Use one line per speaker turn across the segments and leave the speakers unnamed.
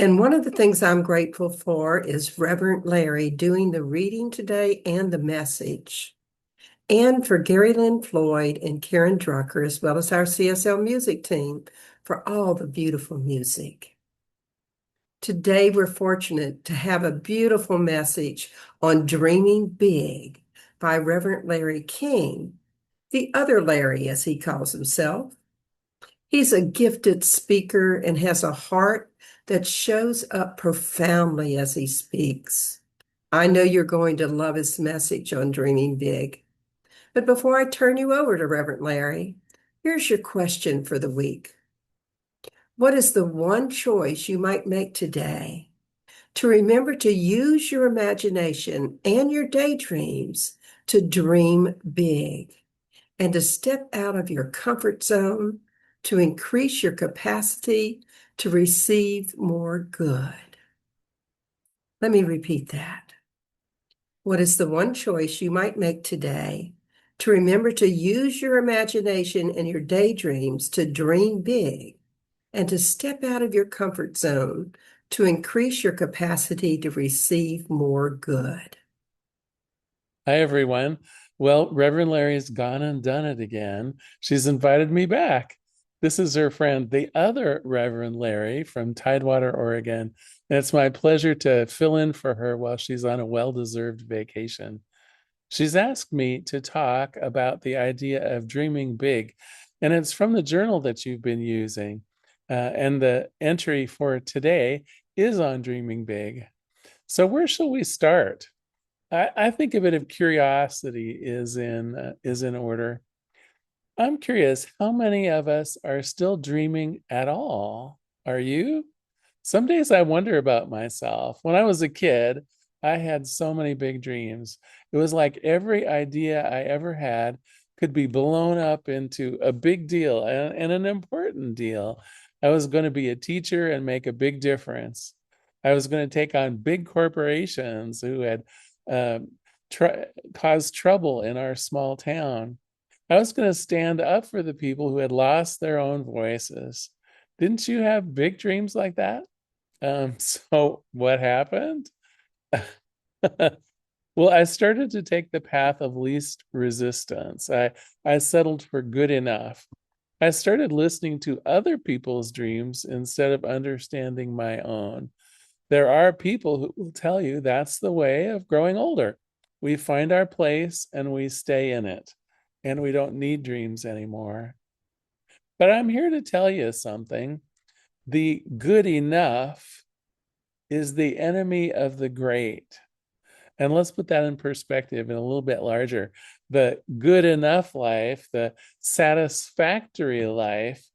And one of the things I'm grateful for is Reverend Larry doing the reading today and the message, and for Gary Lynn Floyd and Karen Drucker, as well as our CSL music team, for all the beautiful music. Today, we're fortunate to have a beautiful message on Dreaming Big by Reverend Larry King, the other Larry, as he calls himself. He's a gifted speaker and has a heart that shows up profoundly as he speaks. I know you're going to love his message on Dreaming Big. But before I turn you over to Reverend Larry, here's your question for the week. What is the one choice you might make today to remember to use your imagination and your daydreams to dream big and to step out of your comfort zone to increase your capacity to receive more good? Let me repeat that. What is the one choice you might make today to remember to use your imagination and your daydreams to dream big and to step out of your comfort zone to increase your capacity to receive more good?
Hi, everyone. Well, Reverend Larry's gone and done it again. She's invited me back. This is her friend, the other Reverend Larry from Tidewater, Oregon. And it's my pleasure to fill in for her while she's on a well-deserved vacation. She's asked me to talk about the idea of dreaming big, and it's from the journal that you've been using. And the entry for today is on dreaming big. So where shall we start? I think a bit of curiosity is in order. I'm curious, how many of us are still dreaming at all? Are you? Some days I wonder about myself. When I was a kid, I had so many big dreams. It was like every idea I ever had could be blown up into a big deal and an important deal. I was going to be a teacher and make a big difference. I was going to take on big corporations who had um, caused trouble in our small town. I was going to stand up for the people who had lost their own voices. Didn't you have big dreams like that? So what happened? Well, I started to take the path of least resistance. I settled for good enough. I started listening to other people's dreams instead of understanding my own. There are people who will tell you that's the way of growing older. We find our place and we stay in it, and we don't need dreams anymore. But I'm here to tell you something. The good enough is the enemy of the great. And let's put that in perspective and a little bit larger. The good enough life, the satisfactory life,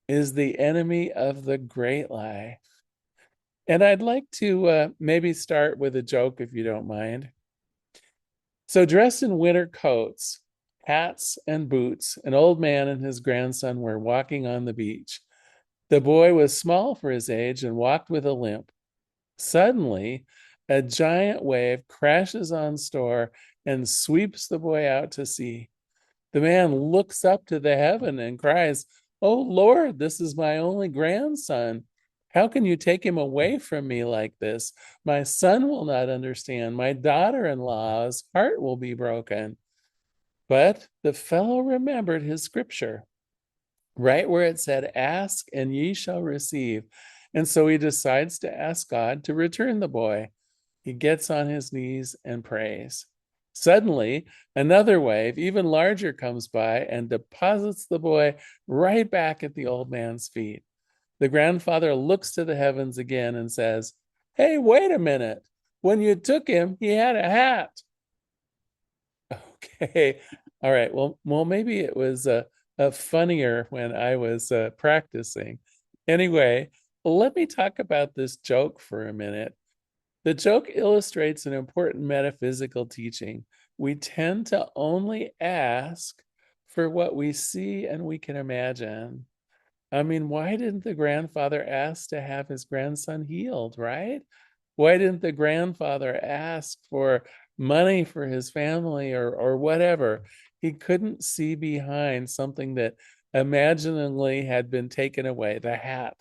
is the enemy of the great life. And I'd like to maybe start with a joke, if you don't mind. So, dressed in winter coats, hats, and boots, an old man and his grandson were walking on the beach. The boy was small for his age and walked with a limp. Suddenly, a giant wave crashes on shore and sweeps the boy out to sea. The man looks up to the heaven and cries, "Oh Lord, this is my only grandson. How can you take him away from me like this? My son will not understand. My daughter in law's heart will be broken." But the fellow remembered his scripture, right where it said, "Ask and ye shall receive." And so he decides to ask God to return the boy. He gets on his knees and prays. Suddenly, another wave, even larger, comes by and deposits the boy right back at the old man's feet. The grandfather looks to the heavens again and says, "Hey, wait a minute. When you took him, he had a hat." Okay. All right. Well, maybe it was a funnier when I was practicing. Anyway, let me talk about this joke for a minute. The joke illustrates an important metaphysical teaching. We tend to only ask for what we see and we can imagine. I mean, why didn't the grandfather ask to have his grandson healed, right? Why didn't the grandfather ask for money for his family or whatever? He couldn't see behind something that imaginingly had been taken away, the hat.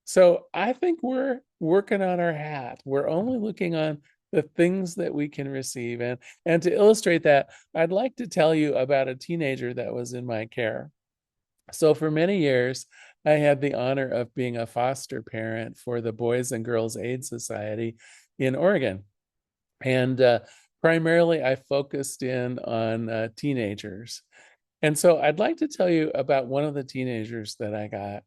So I think we're working on our hat. We're only looking on the things that we can receive. And to illustrate that, I'd like to tell you about a teenager that was in my care. So for many years, I had the honor of being a foster parent for the Boys and Girls Aid Society in Oregon. And primarily, I focused in on teenagers. And so I'd like to tell you about one of the teenagers that I got.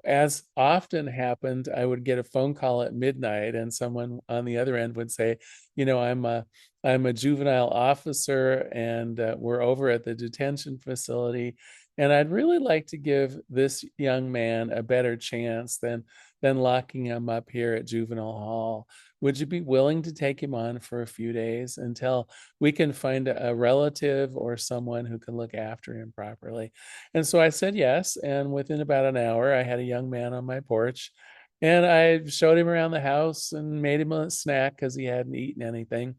As often happened, I would get a phone call at midnight, and someone on the other end would say, "You know, I'm a juvenile officer, and we're over at the detention facility, and I'd really like to give this young man a better chance than locking him up here at juvenile hall. Would you be willing to take him on for a few days until we can find a relative or someone who can look after him properly?" And so I said yes. And within about an hour, I had a young man on my porch. And I showed him around the house and made him a snack because he hadn't eaten anything.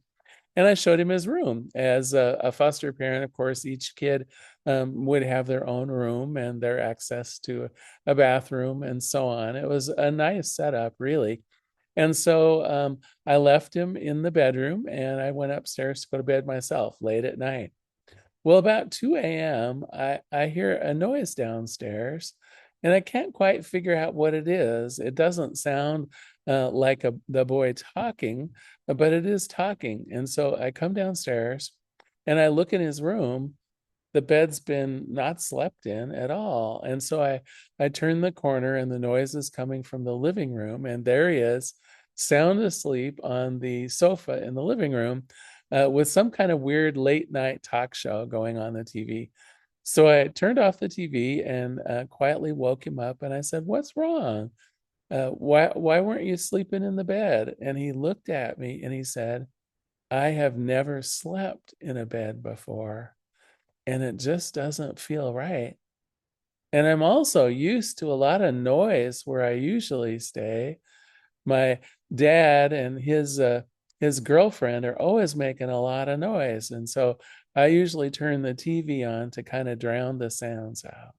And I showed him his room. As a foster parent, of course, each kid would have their own room and their access to a bathroom and so on. It was a nice setup, really. And so I left him in the bedroom and I went upstairs to go to bed myself late at night. Well, about 2 a.m., I hear a noise downstairs, and I can't quite figure out what it is. It doesn't sound like the boy talking, but it is talking. And so I come downstairs and I look in his room. The bed's been not slept in at all. And so I turn the corner and the noise is coming from the living room. And there he is, sound asleep on the sofa in the living room with some kind of weird late night talk show going on the TV. So I turned off the TV and quietly woke him up and I said, "What's wrong? Why weren't you sleeping in the bed?" And he looked at me and he said, "I have never slept in a bed before and it just doesn't feel right. And I'm also used to a lot of noise where I usually stay. My dad and his girlfriend are always making a lot of noise, and so I usually turn the TV on to kind of drown the sounds out."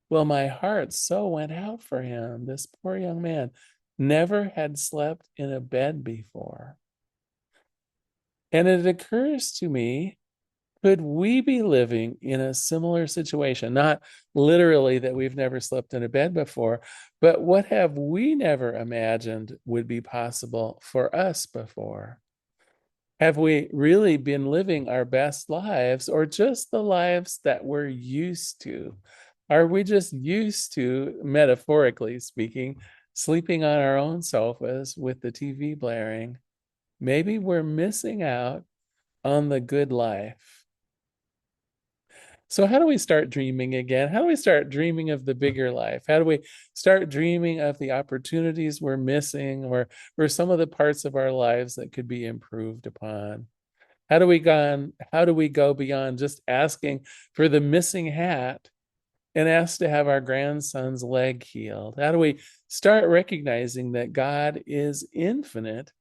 Well, my heart so went out for him. This poor young man never had slept in a bed before. And it occurs to me, could we be living in a similar situation? Not literally that we've never slept in a bed before, but what have we never imagined would be possible for us before? Have we really been living our best lives or just the lives that we're used to? Are we just used to, metaphorically speaking, sleeping on our own sofas with the TV blaring? Maybe we're missing out on the good life. So, how do we start dreaming again? How do we start dreaming of the bigger life? How do we start dreaming of the opportunities we're missing or some of the parts of our lives that could be improved upon? How do we go beyond just asking for the missing hat and ask to have our grandson's leg healed? How do we start recognizing that God is infinite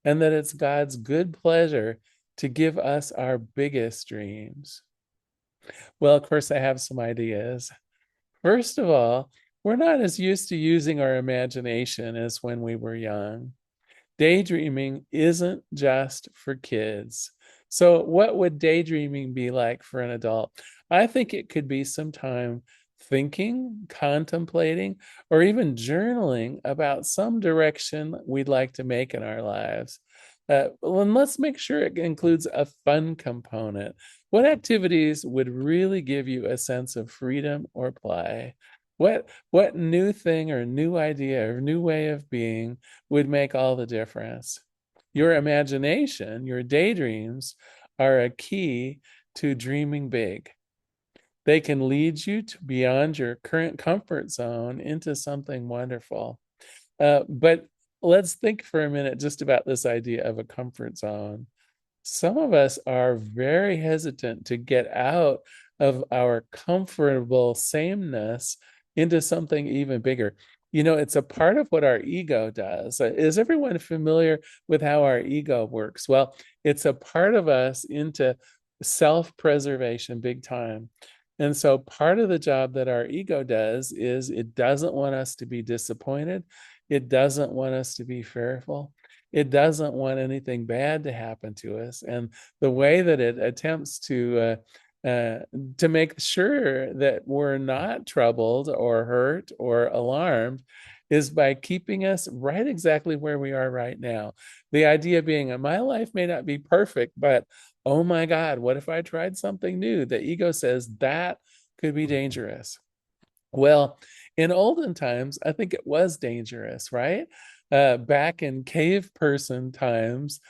and that it's God's good pleasure to give us our biggest dreams? Well, of course, I have some ideas. First of all, we're not as used to using our imagination as when we were young. Daydreaming isn't just for kids. So, what would daydreaming be like for an adult? I think it could be some time thinking, contemplating, or even journaling about some direction we'd like to make in our lives. And let's make sure it includes a fun component. What activities would really give you a sense of freedom or play? What new thing or new idea or new way of being would make all the difference? Your imagination, your daydreams are a key to dreaming big. They can lead you to beyond your current comfort zone into something wonderful. But let's think for a minute just about this idea of a comfort zone. Some of us are very hesitant to get out of our comfortable sameness into something even bigger. You know, it's a part of what our ego does. Is everyone familiar with how our ego works? Well, it's a part of us into self preservation big time. And so part of the job that our ego does is it doesn't want us to be disappointed. It doesn't want us to be fearful. It doesn't want anything bad to happen to us. And the way that it attempts to make sure that we're not troubled or hurt or alarmed is by keeping us right exactly where we are right now. The idea being, my life may not be perfect, but oh my God, what if I tried something new? The ego says that could be dangerous. Well, in olden times, I think it was dangerous, right? Back in cave person times,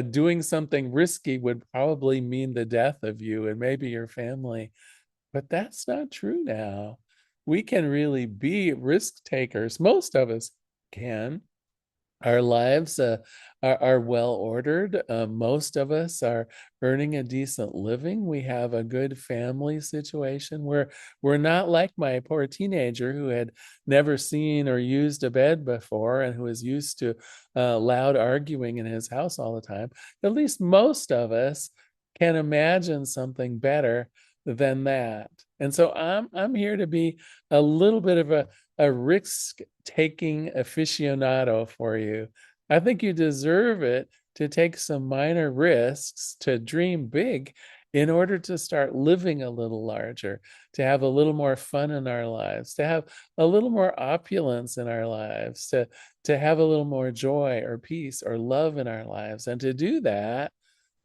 doing something risky would probably mean the death of you and maybe your family. But that's not true now. We can really be risk takers. Most of us can. Our lives are well ordered. Most of us are earning a decent living. We have a good family situation. We're not like my poor teenager who had never seen or used a bed before and who was used to loud arguing in his house all the time. At least most of us can imagine something better than that. And so I'm here to be a little bit of a risk taking aficionado for you. I think you deserve it to take some minor risks, to dream big in order to start living a little larger, to have a little more fun in our lives, to have a little more opulence in our lives, to have a little more joy or peace or love in our lives. And to do that,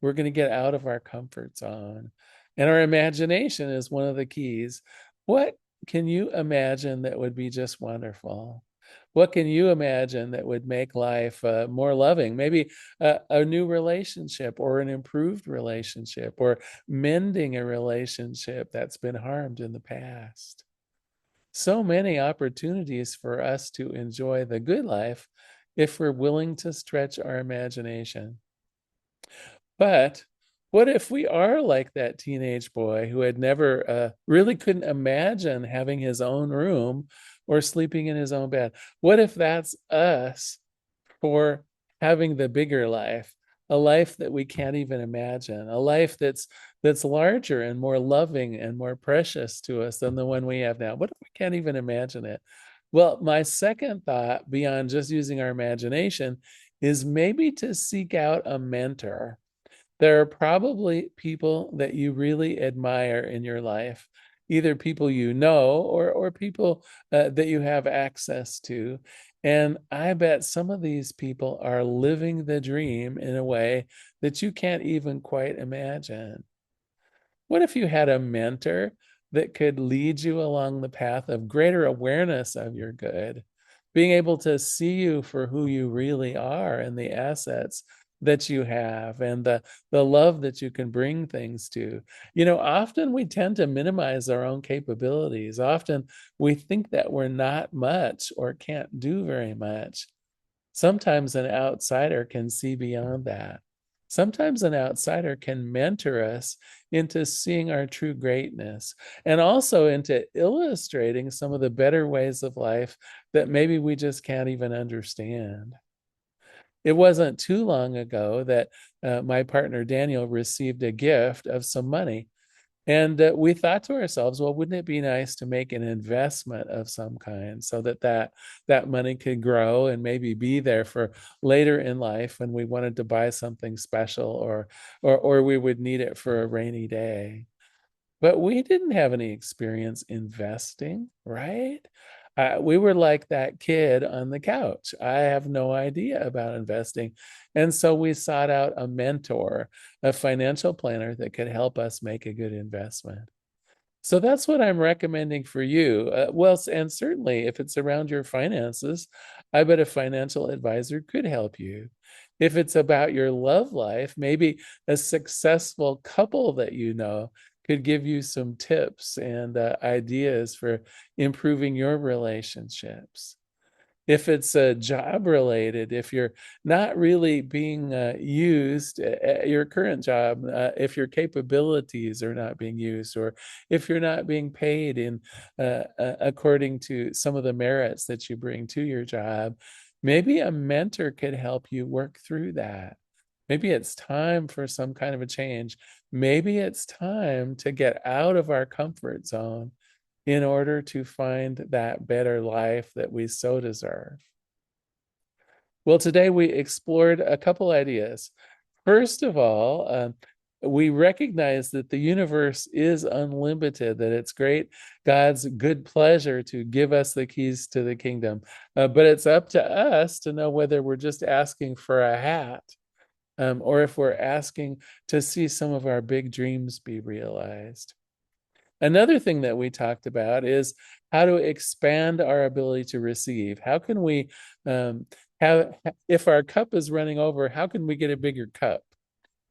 we're going to get out of our comfort zone. And our imagination is one of the keys. What can you imagine that would be just wonderful? What can you imagine that would make life more loving? Maybe a new relationship or an improved relationship or mending a relationship that's been harmed in the past. So many opportunities for us to enjoy the good life if we're willing to stretch our imagination. But what if we are like that teenage boy who had never really couldn't imagine having his own room or sleeping in his own bed? What if that's us for having the bigger life, a life that we can't even imagine, a life that's larger and more loving and more precious to us than the one we have now? What if we can't even imagine it? Well, my second thought beyond just using our imagination is maybe to seek out a mentor. There are probably people that you really admire in your life, either people you know or people that you have access to. And I bet some of these people are living the dream in a way that you can't even quite imagine. What if you had a mentor that could lead you along the path of greater awareness of your good, being able to see you for who you really are and the assets that you have and the love that you can bring things to? You know, often we tend to minimize our own capabilities. Often we think that we're not much or can't do very much. Sometimes an outsider can see beyond that. Sometimes an outsider can mentor us into seeing our true greatness and also into illustrating some of the better ways of life that maybe we just can't even understand. It wasn't too long ago that my partner Daniel received a gift of some money. And we thought to ourselves, well, wouldn't it be nice to make an investment of some kind so that money could grow and maybe be there for later in life when we wanted to buy something special or we would need it for a rainy day. But we didn't have any experience investing, right? We were like that kid on the couch. I have no idea about investing. And so we sought out a mentor, a financial planner that could help us make a good investment. So that's what I'm recommending for you. Well, and certainly if it's around your finances, I bet a financial advisor could help you. If it's about your love life, maybe a successful couple that you know could give you some tips and ideas for improving your relationships. If it's job related, if you're not really being used at your current job, if your capabilities are not being used, or if you're not being paid in according to some of the merits that you bring to your job, maybe a mentor could help you work through that. Maybe it's time for some kind of a change. Maybe it's time to get out of our comfort zone in order to find that better life that we so deserve. Well, today we explored a couple ideas. First of all, we recognize that the universe is unlimited, that it's great, God's good pleasure to give us the keys to the kingdom. But it's up to us to know whether we're just asking for a hat, or if we're asking to see some of our big dreams be realized. Another thing that we talked about is how to expand our ability to receive. How can we, have, if our cup is running over, how can we get a bigger cup?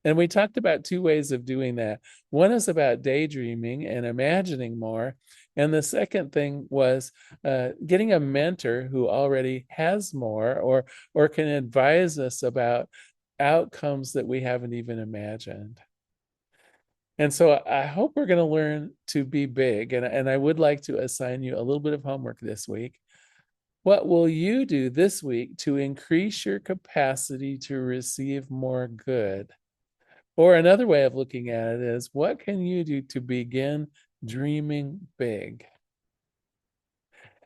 And we talked about two ways of doing that. One is about daydreaming and imagining more. And the second thing was getting a mentor who already has more, or can advise us about outcomes that we haven't even imagined. And so I hope we're going to learn to be big. And I would like to assign you a little bit of homework this week. What will you do this week to increase your capacity to receive more good? Or another way of looking at it is, what can you do to begin dreaming big?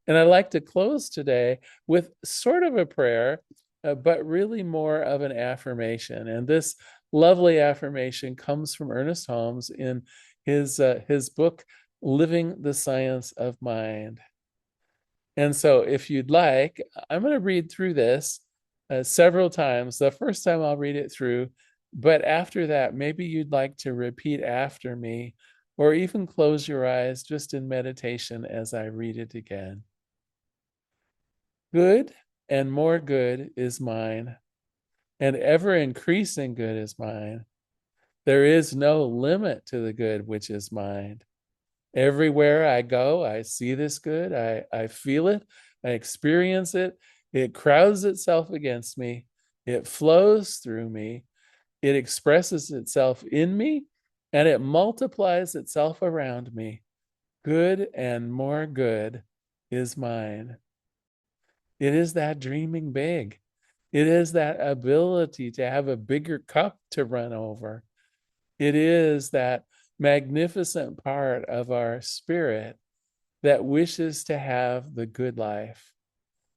And I'd like to close today with sort of a prayer, but really more of an affirmation. And this lovely affirmation comes from Ernest Holmes in his book, Living the Science of Mind. And so if you'd like, I'm going to read through this several times. The first time I'll read it through, but after that, maybe you'd like to repeat after me, or even close your eyes just in meditation as I read it again. Good and more good is mine, and ever increasing good is mine. There is no limit to the good which is mine. Everywhere I go, I see this good. I feel it. I experience it. It crowds itself against me. It flows through me. It expresses itself in me, and it multiplies itself around me. Good and more good is mine. It is that dreaming big. It is that ability to have a bigger cup to run over. It is that magnificent part of our spirit that wishes to have the good life.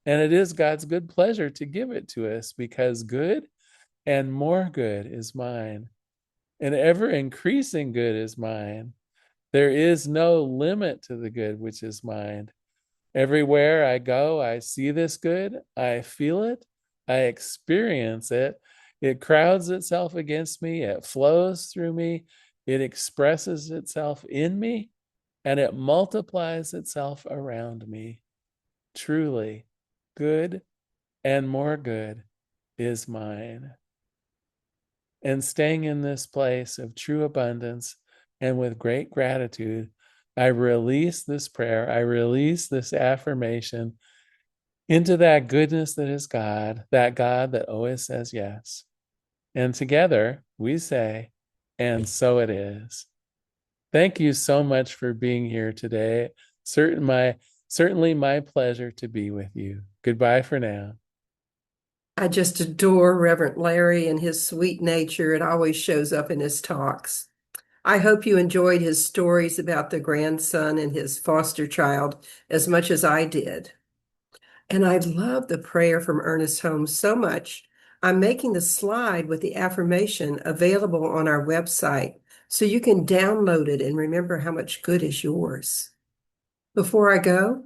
And it is God's good pleasure to give it to us, because good and more good is mine, and ever increasing good is mine. There is no limit to the good which is mine. Everywhere I go, I see this good, I feel it, I experience it. It crowds itself against me, it flows through me, it expresses itself in me, and it multiplies itself around me. Truly, good and more good is mine. And staying in this place of true abundance and with great gratitude, I release this prayer, I release this affirmation into that goodness that is God, that God that always says yes. And together we say, and so it is. Thank you so much for being here today. Certainly my pleasure to be with you. Goodbye for now.
I just adore Reverend Larry and his sweet nature. It always shows up in his talks. I hope you enjoyed his stories about the grandson and his foster child as much as I did. And I love the prayer from Ernest Holmes so much. I'm making the slide with the affirmation available on our website so you can download it and remember how much good is yours. Before I go,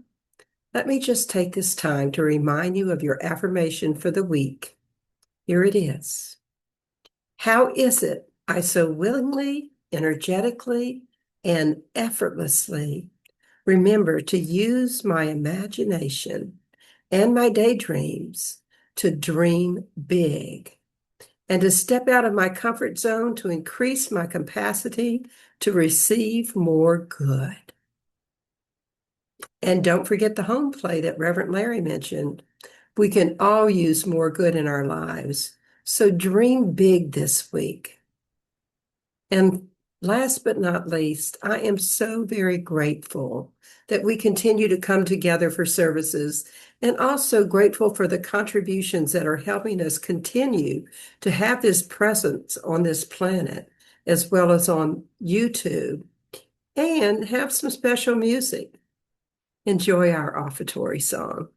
let me just take this time to remind you of your affirmation for the week. Here it is. How is it I so willingly, energetically, and effortlessly remember to use my imagination and my daydreams to dream big and to step out of my comfort zone to increase my capacity to receive more good? And don't forget the home play that Reverend Larry mentioned. We can all use more good in our lives. So dream big this week. And last but not least, I am so very grateful that we continue to come together for services and also grateful for the contributions that are helping us continue to have this presence on this planet, as well as on YouTube, and have some special music. Enjoy our offertory song.